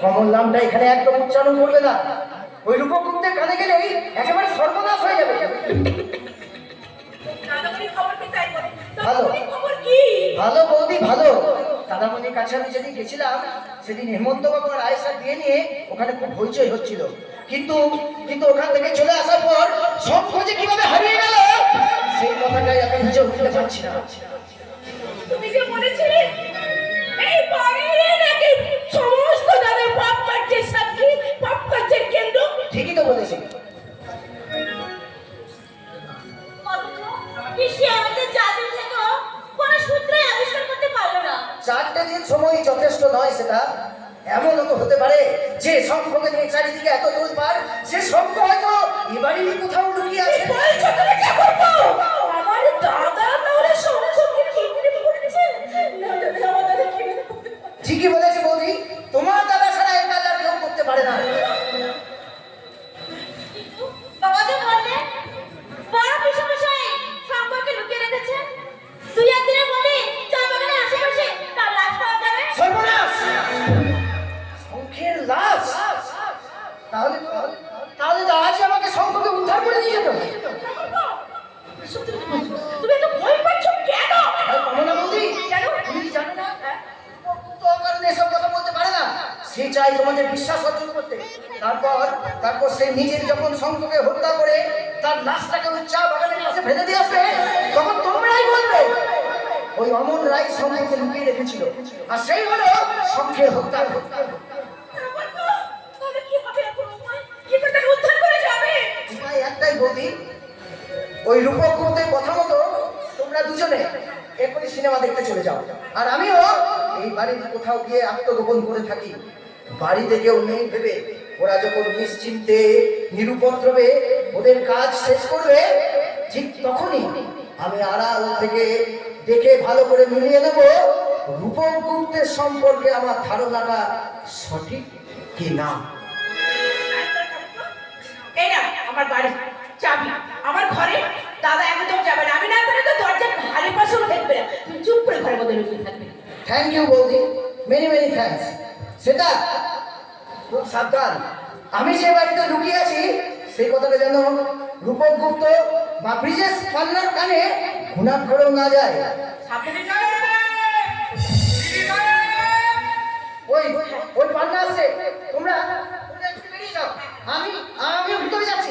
কমল নামটা এখানে একদম উচ্চারণ করবে না। ওই রূপগুপ্তের কানে গেলেই একেবারে সর্বনাশ হয়ে যাবে। ভালো ভালো বৌদি ভালো। দাদামণির কাছে আমি যেদিন গেছিলাম সেদিন হেমন্ত বাবু আর আয়েশা দিয়ে নিয়ে ওখানে খুব হইচই হচ্ছিল, কিন্তু কিন্তু ওখান থেকে চলে আসার পর সব খোঁজে কিভাবে হারিয়ে গেল সেই কথাটাই আমি বুঝে উঠতে পারছি না। তুমি যে বলেছিলে এই বাড়িতে নাকি সমস্ত দাদা পাপ কার্যের সাক্ষী, পাপ কার্যের কেন্দ্র। ঠিকই তো বলেছি। চারটে দিন সময় যথেষ্ট নয়, সেটা এমনও তো হতে পারে যে শঙ্খকে নিয়ে চারিদিকে এত তোলপাড়, সে শঙ্খ হয়তো এবারই কোথাও লুকিয়ে আছে। আমার দাদা তাহলে শঙ্খকে কিনে পড়েছে। ঠিকই বলেছে বৌদি, তোমার দাদা ছাড়া এই কাজ আর কেউ করতে পারে না। বাবা তো বললে বড় পিসমশাই শঙ্খকে লুকিয়ে রেখেছে। দুই একদিনের মধ্যে চা বাগানে আশেপাশে তার লাশ পাওয়া যাবে। সর্বনাশ! শঙ্খের লাশ? তাহলে তাহলে তো আজ আমাকে শঙ্খকে উদ্ধার করে দিয়ে যেত। তুমি এত ভয় পাচ্ছ কেন? কমলা বৌদি, কেন? তুমি কি জানো না তো কারণে এসব কথা বলতে পারে না। সে চাই তোমাদের বিশ্বাস অর্জন করতে। তারপর সে নিজের যখন শঙ্খকে হত্যা করে তার লাশটাকে ওই চা বাগানের কাছে ফেলে দিয়ে আসবে, তখন তোমরাই বলবে ওই অমর রায় শঙ্খকে লুকিয়ে রেখেছিল, আর সেই হলো শঙ্খের হত্যা। তাহলে কি হবে এখন? কি করে তাকে উদ্ধার করে যাবে? উপায় একটাই বৌদি, ওই রূপক গুপ্তের কথা মতো তোমরা দুজনে এখনই সিনেমা দেখতে চলে যাও, আর আমিও এই বাড়ির কোথাও গিয়ে আত্মগোপন করে থাকি। বাড়িতে কেউ নেই ভেবে ওরা যখন নিশ্চিন্তে নিরুপদ্রবে ওদের কাজ শেষ করবে, ঠিক তখনই আমি আড়াল থেকে দেখে ভালো করে মিলিয়ে নেব রূপক গুপ্তের সম্পর্কে আমার ধারণাটা সঠিক কি না। এই না আমার বাড়ি চাবি আমার ঘরে। দাদা একদম যাবে না, আমি না করে তো দরজার ধারে পাশেও থাকবে না। তুমি চুপ করে ঘরের মধ্যে লুকিয়ে থাকবে। থ্যাংক ইউ বৌদি, মেনি মেনি থ্যাঙ্কস। সেটা খুব সাবধান, আমি যে বাড়িতে লুকিয়ে আছি সেই কথাটা যেন রূপক গুপ্ত বা ব্রিজেশ পান্নার কানে ঘুণাট করেও না যায়। সাবধানে যাও। ওই ওই পান্না আছে, তোমরা একটু বেরিয়ে যাও, আমিও ভিতরে যাচ্ছি।